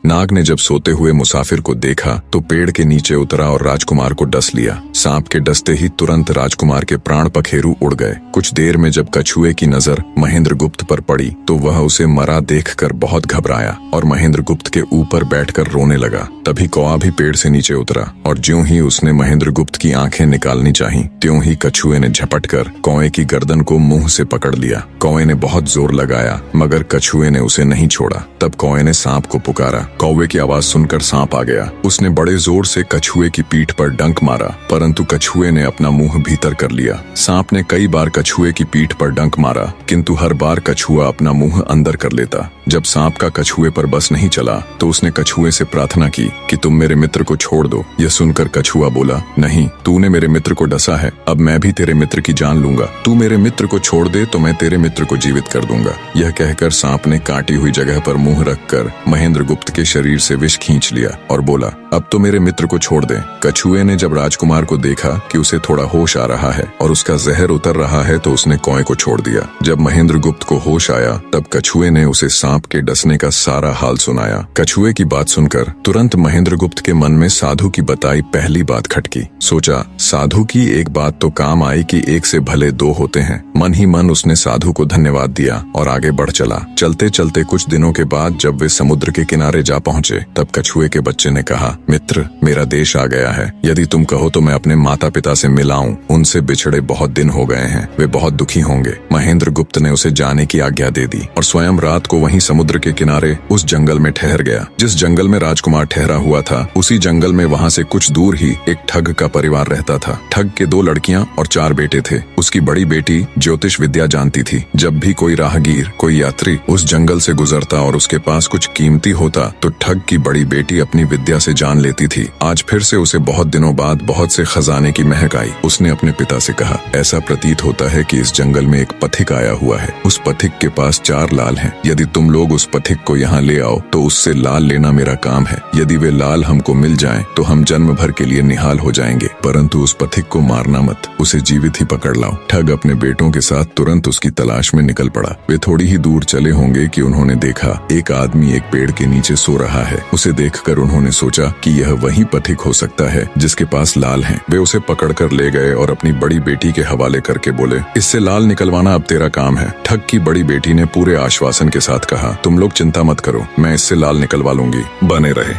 नाग ने जब सोते हुए मुसाफिर को देखा तो पेड़ के नीचे उतरा और राजकुमार को डस लिया। सांप के डसते ही तुरंत राजकुमार के प्राण पखेरु उड़ गए। कुछ देर में जब कछुए की नजर महेंद्र गुप्त पर पड़ी तो वह उसे मरा देखकर बहुत घबराया और महेंद्र गुप्त के ऊपर बैठकर रोने लगा। तभी कौआ भी पेड़ से नीचे उतरा और ज्यों ही उसने महेंद्र गुप्त की आंखें निकालनी चाही, त्यों ही कछुए ने झपटकर कौए की गर्दन को मुंह से पकड़ लिया। कौए ने बहुत जोर लगाया मगर कछुए ने उसे नहीं छोड़ा। तब कौए ने सांप को पुकारा। कौवे की आवाज सुनकर सांप आ गया। उसने बड़े जोर से कछुए की पीठ पर डंक मारा, परंतु कछुए ने अपना मुंह भीतर कर लिया। सांप ने कई बार कछुए की पीठ पर डंक मारा, किंतु हर बार कछुआ अपना मुंह अंदर कर लेता। जब सांप का कछुए पर बस नहीं चला तो उसने कछुए से प्रार्थना की कि तुम मेरे मित्र को छोड़ दो। यह सुनकर कछुआ बोला, नहीं, तूने मेरे मित्र को डसा है, अब मैं भी तेरे मित्र की जान लूंगा। तू मेरे मित्र को छोड़ दे तो मैं तेरे मित्र को जीवित कर दूंगा। यह कहकर सांप ने काटी हुई जगह पर मुंह रखकर महेंद्र गुप्त के शरीर से विष खींच लिया और बोला, अब तो मेरे मित्र को छोड़ दे। कछुए ने जब राजकुमार को देखा कि उसे थोड़ा होश आ रहा है और उसका जहर उतर रहा है तो उसने कौए को छोड़ दिया। जब महेंद्र गुप्त को होश आया तब कछुए ने उसे सांप के डसने का सारा हाल सुनाया। कछुए की बात सुनकर तुरंत महेंद्र गुप्त के मन में साधु की बताई पहली बात खटकी। सोचा, साधु की एक बात तो काम आई कि एक से भले दो होते हैं। मन ही मन उसने साधु को धन्यवाद दिया और आगे बढ़ चला। चलते चलते कुछ दिनों के बाद जब वे समुद्र के किनारे जा पहुंचे तब कछुए के बच्चे ने कहा, मित्र, मेरा देश आ गया है। यदि तुम कहो तो मैं अपने माता पिता से मिलाऊं। उनसे बिछड़े बहुत दिन हो गए हैं, वे बहुत दुखी होंगे। महेंद्र गुप्त ने उसे जाने की आज्ञा दे दी और स्वयं रात को वहीं समुद्र के किनारे उस जंगल में ठहर गया। जिस जंगल में राजकुमार ठहरा हुआ था उसी जंगल में वहाँ से कुछ दूर ही एक ठग का परिवार रहता था। ठग के 2 लड़कियां और 4 बेटे थे। उसकी बड़ी बेटी ज्योतिष विद्या जानती थी। जब भी कोई राहगीर, कोई यात्री उस जंगल से गुजरता और उसके पास कुछ कीमती होता तो ठग की बड़ी बेटी अपनी विद्या से जान लेती थी। आज फिर से उसे बहुत दिनों बाद बहुत से खजाने की महक आई। उसने अपने पिता से कहा, ऐसा प्रतीत होता है कि इस जंगल में एक पथिक आया हुआ है। उस पथिक के पास 4 लाल हैं। यदि तुम लोग उस पथिक को यहाँ ले आओ तो उससे लाल लेना मेरा काम है। यदि वे लाल हमको मिल जाएं तो हम जन्म भर के लिए निहाल हो जाएंगे, परंतु उस पथिक को मारना मत, उसे जीवित ही पकड़ लाओ। ठग अपने बेटों के साथ तुरंत उसकी तलाश में निकल पड़ा। वे थोड़ी ही दूर चले होंगे कि उन्होंने देखा एक आदमी एक पेड़ के नीचे सो रहा है। उसे देखकर उन्होंने सोचा कि यह वही पथिक हो सकता है जिसके पास लाल हैं। वे उसे पकड़कर ले गए और अपनी बड़ी बेटी के हवाले करके बोले, इससे लाल निकलवाना अब तेरा काम है। ठग की बड़ी बेटी ने पूरे आश्वासन के साथ कहा, तुम लोग चिंता मत करो, मैं इससे लाल निकलवा लूंगी, बने रहे।